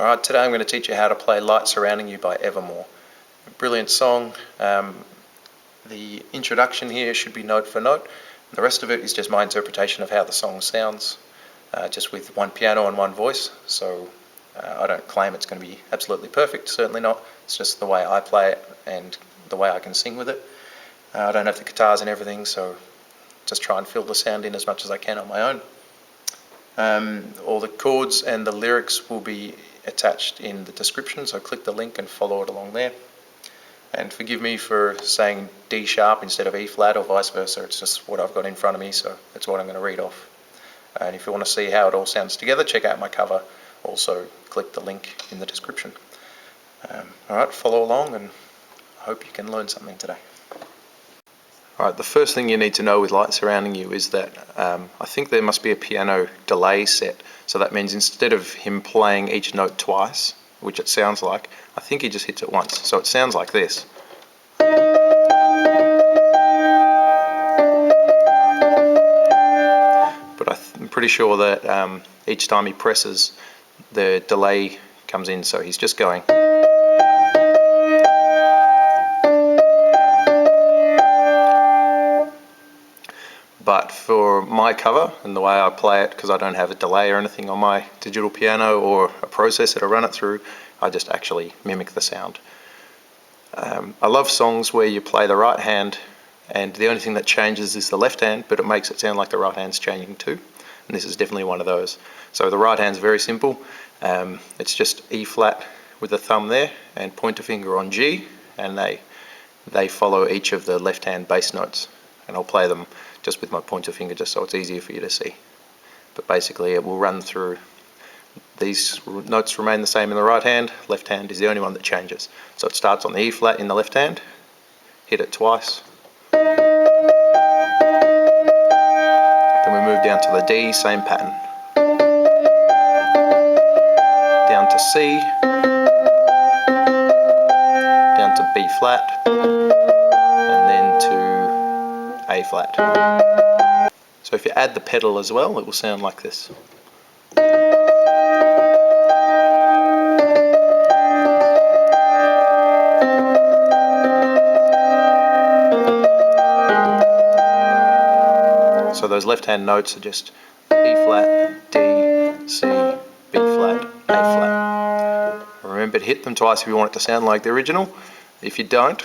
Alright, today I'm going to teach you how to play Light Surrounding You by Evermore. A brilliant song. The introduction here should be note for note. The rest of it is just my interpretation of how the song sounds, just with one piano and one voice. So I don't claim it's going to be absolutely perfect, certainly not. It's just the way I play it and the way I can sing with it. I don't have the guitars and everything, so just try and fill the sound in as much as I can on my own. All the chords and the lyrics will be attached in the description, so click the link and follow it along there. And forgive me for saying D sharp instead of E flat or vice versa, it's just what I've got in front of me, so that's what I'm going to read off. And if you want to see how it all sounds together, check out my cover. Also click the link in the description. Alright, follow along and I hope you can learn something today. Alright, the first thing you need to know with Light Surrounding You is that I think there must be a piano delay set. So that means instead of him playing each note twice, which it sounds like, I think he just hits it once. So it sounds like this. But I'm pretty sure that each time he presses, the delay comes in, so he's just going. But for my cover and the way I play it, because I don't have a delay or anything on my digital piano or a processor to run it through, I just actually mimic the sound. I love songs where you play the right hand and the only thing that changes is the left hand, but it makes it sound like the right hand's changing too. And this is definitely one of those. So the right hand's very simple. It's just E flat with the thumb there and pointer finger on G, and they follow each of the left hand bass notes. And I'll play them just with my pointer finger just so it's easier for you to see. But basically it will run through. These notes remain the same in the right hand, left hand is the only one that changes. So it starts on the E flat in the left hand, hit it twice. Then we move down to the D, same pattern. Down to C, down to B flat, and then to A flat. So if you add the pedal as well, it will sound like this. So those left-hand notes are just E flat, D, C, B flat, A flat. Remember to hit them twice if you want it to sound like the original. If you don't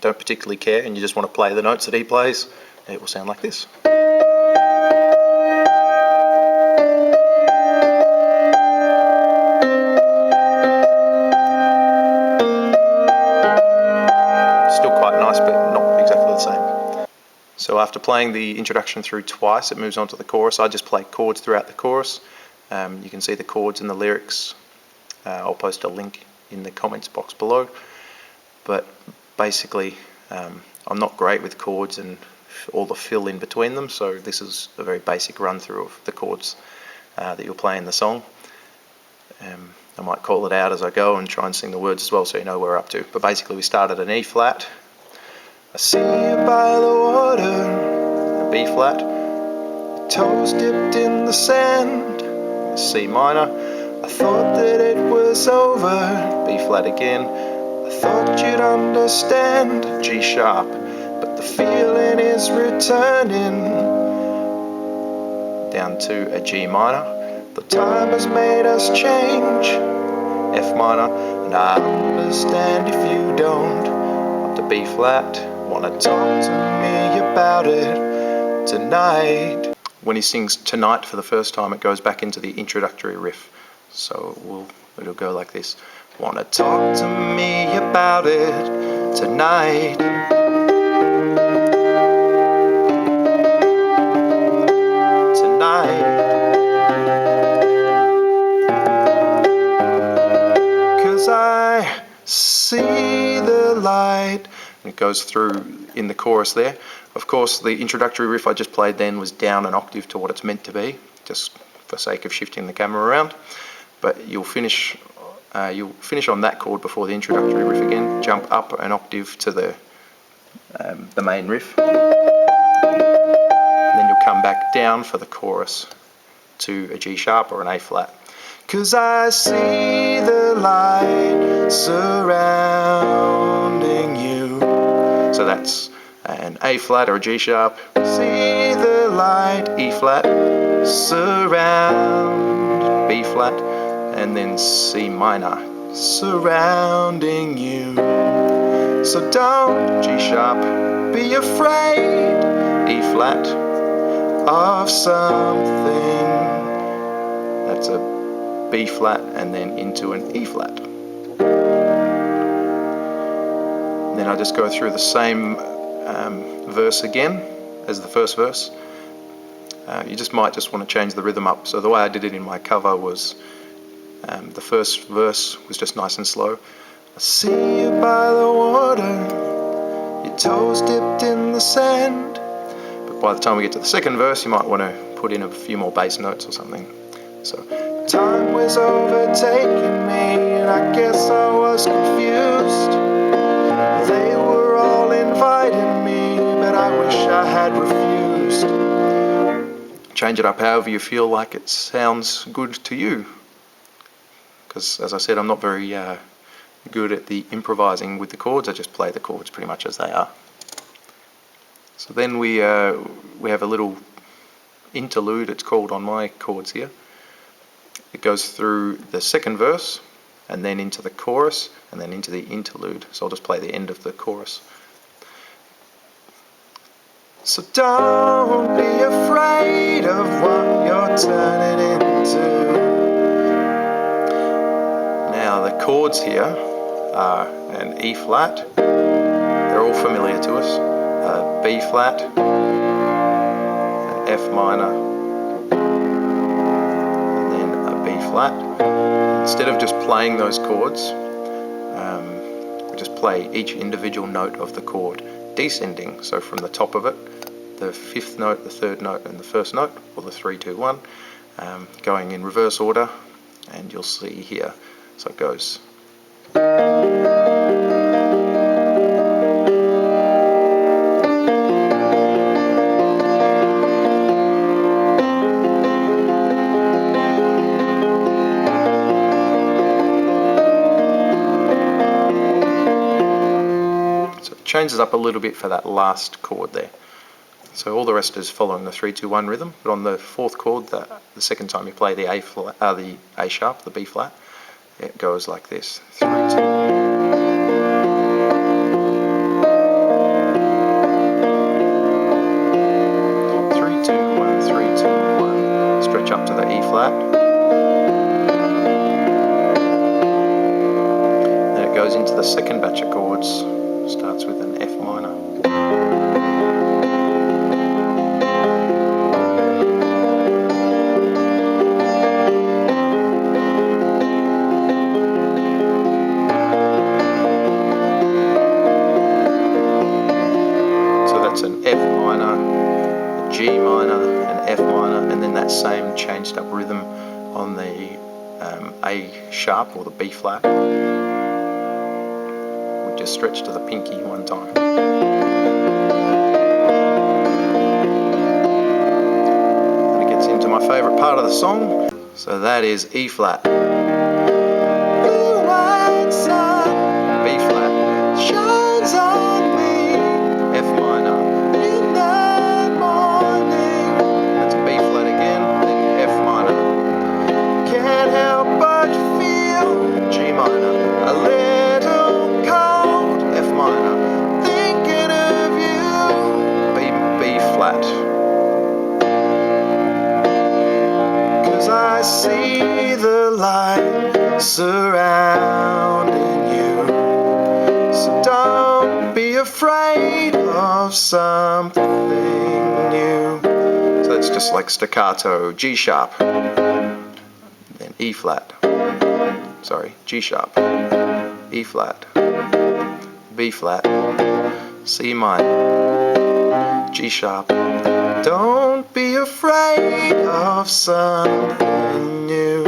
particularly care and you just want to play the notes that he plays, it will sound like this. Still quite nice, but not exactly the same. So after playing the introduction through twice, it moves on to the chorus. I just play chords throughout the chorus. You can see the chords and the lyrics. I'll post a link in the comments box below. But basically, I'm not great with chords and all the fill in between them, so this is a very basic run through of the chords that you'll play in the song. I might call it out as I go and try and sing the words as well so you know where we're up to. But basically we start at an E flat. I see you by the water, a B flat, toes dipped in the sand, a C minor. I thought that it was over, B flat again. I thought you'd understand, G sharp, but the feeling is returning. Down to a G minor. The time has made us change, F minor, and I understand if you don't. Up to B flat. Wanna talk to me about it tonight. When he sings tonight for the first time, it goes back into the introductory riff. So it'll go like this. Wanna talk to me about it tonight. Tonight. 'Cause I see the light. It goes through in the chorus there. Of course, the introductory riff I just played then was down an octave to what it's meant to be, just for sake of shifting the camera around. But you'll finish on that chord before the introductory riff again. Jump up an octave to the main riff. And then you'll come back down for the chorus to a G sharp or an A flat. 'Cause I see the light surrounding you. So that's an A flat or a G sharp. See the light, E flat, surround, B flat, and then C minor, surrounding you. So don't, G sharp, be afraid, E flat, of something. That's a B flat and then into an E flat. Then I just go through the same verse again as the first verse. You might just want to change the rhythm up. So the way I did it in my cover was the first verse was just nice and slow. I see you by the water, your toes dipped in the sand. But by the time we get to the second verse, you might want to put in a few more bass notes or something. So time was overtaking me, and I guess I was confused. They were all inviting me, but I wish I had refused. Change it up however you feel like it sounds good to you. Because as I said, I'm not very good at the improvising with the chords. I just play the chords pretty much as they are. So then we have a little interlude, it's called on my chords here. It goes through the second verse and then into the chorus and then into the interlude. So I'll just play the end of the chorus. So don't be afraid of what you're turning into. Now the chords here are an E flat, they're all familiar to us, a B flat, an F minor, and then a B flat. Instead of just playing those chords, we just play each individual note of the chord, descending, so from the top of it, the fifth note, the third note, and the first note, or the 3, 2, 1, going in reverse order, and you'll see here. So it goes. So it changes up a little bit for that last chord there. So all the rest is following the 3, 2, 1 rhythm, but on the fourth chord, the second time you play the A sharp, the B flat, it goes like this: 3, 2, 1. 3, 2, 1, 3, 2, 1. Stretch up to the E flat. Then it goes into the second batch of chords. Starts with an F minor. An F minor, a G minor, an F minor, and then that same changed up rhythm on the A sharp or the B flat. We just stretch to the pinky one time. And it gets into my favourite part of the song. So that is E flat. Blue white sun, B flat, shines on me, F minor. I see the light surrounding you. So don't be afraid of something new. So it's just like staccato, G sharp, then E flat, sorry, G sharp, E flat, B flat, C minor, G sharp. Don't be afraid of something new.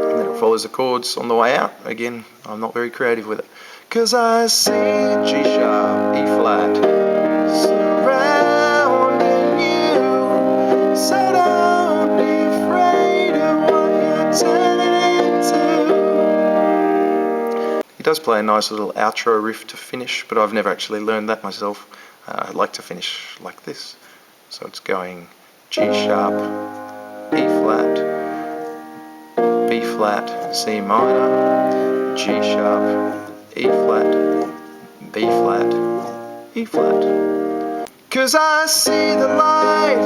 And then it follows the chords on the way out. Again, I'm not very creative with it. 'Cause I see G sharp, E flat, surrounding you. So don't be afraid of what does play a nice little outro riff to finish, but I've never actually learned that myself. I like to finish like this. So it's going G sharp, E flat, B flat, C minor, G sharp, E flat, B flat, E flat. 'Cause I see the light,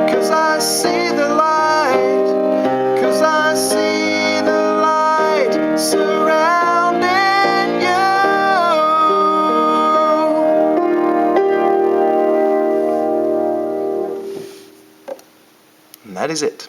'cause I see the light, 'cause I see the light surrounding you. And that is it.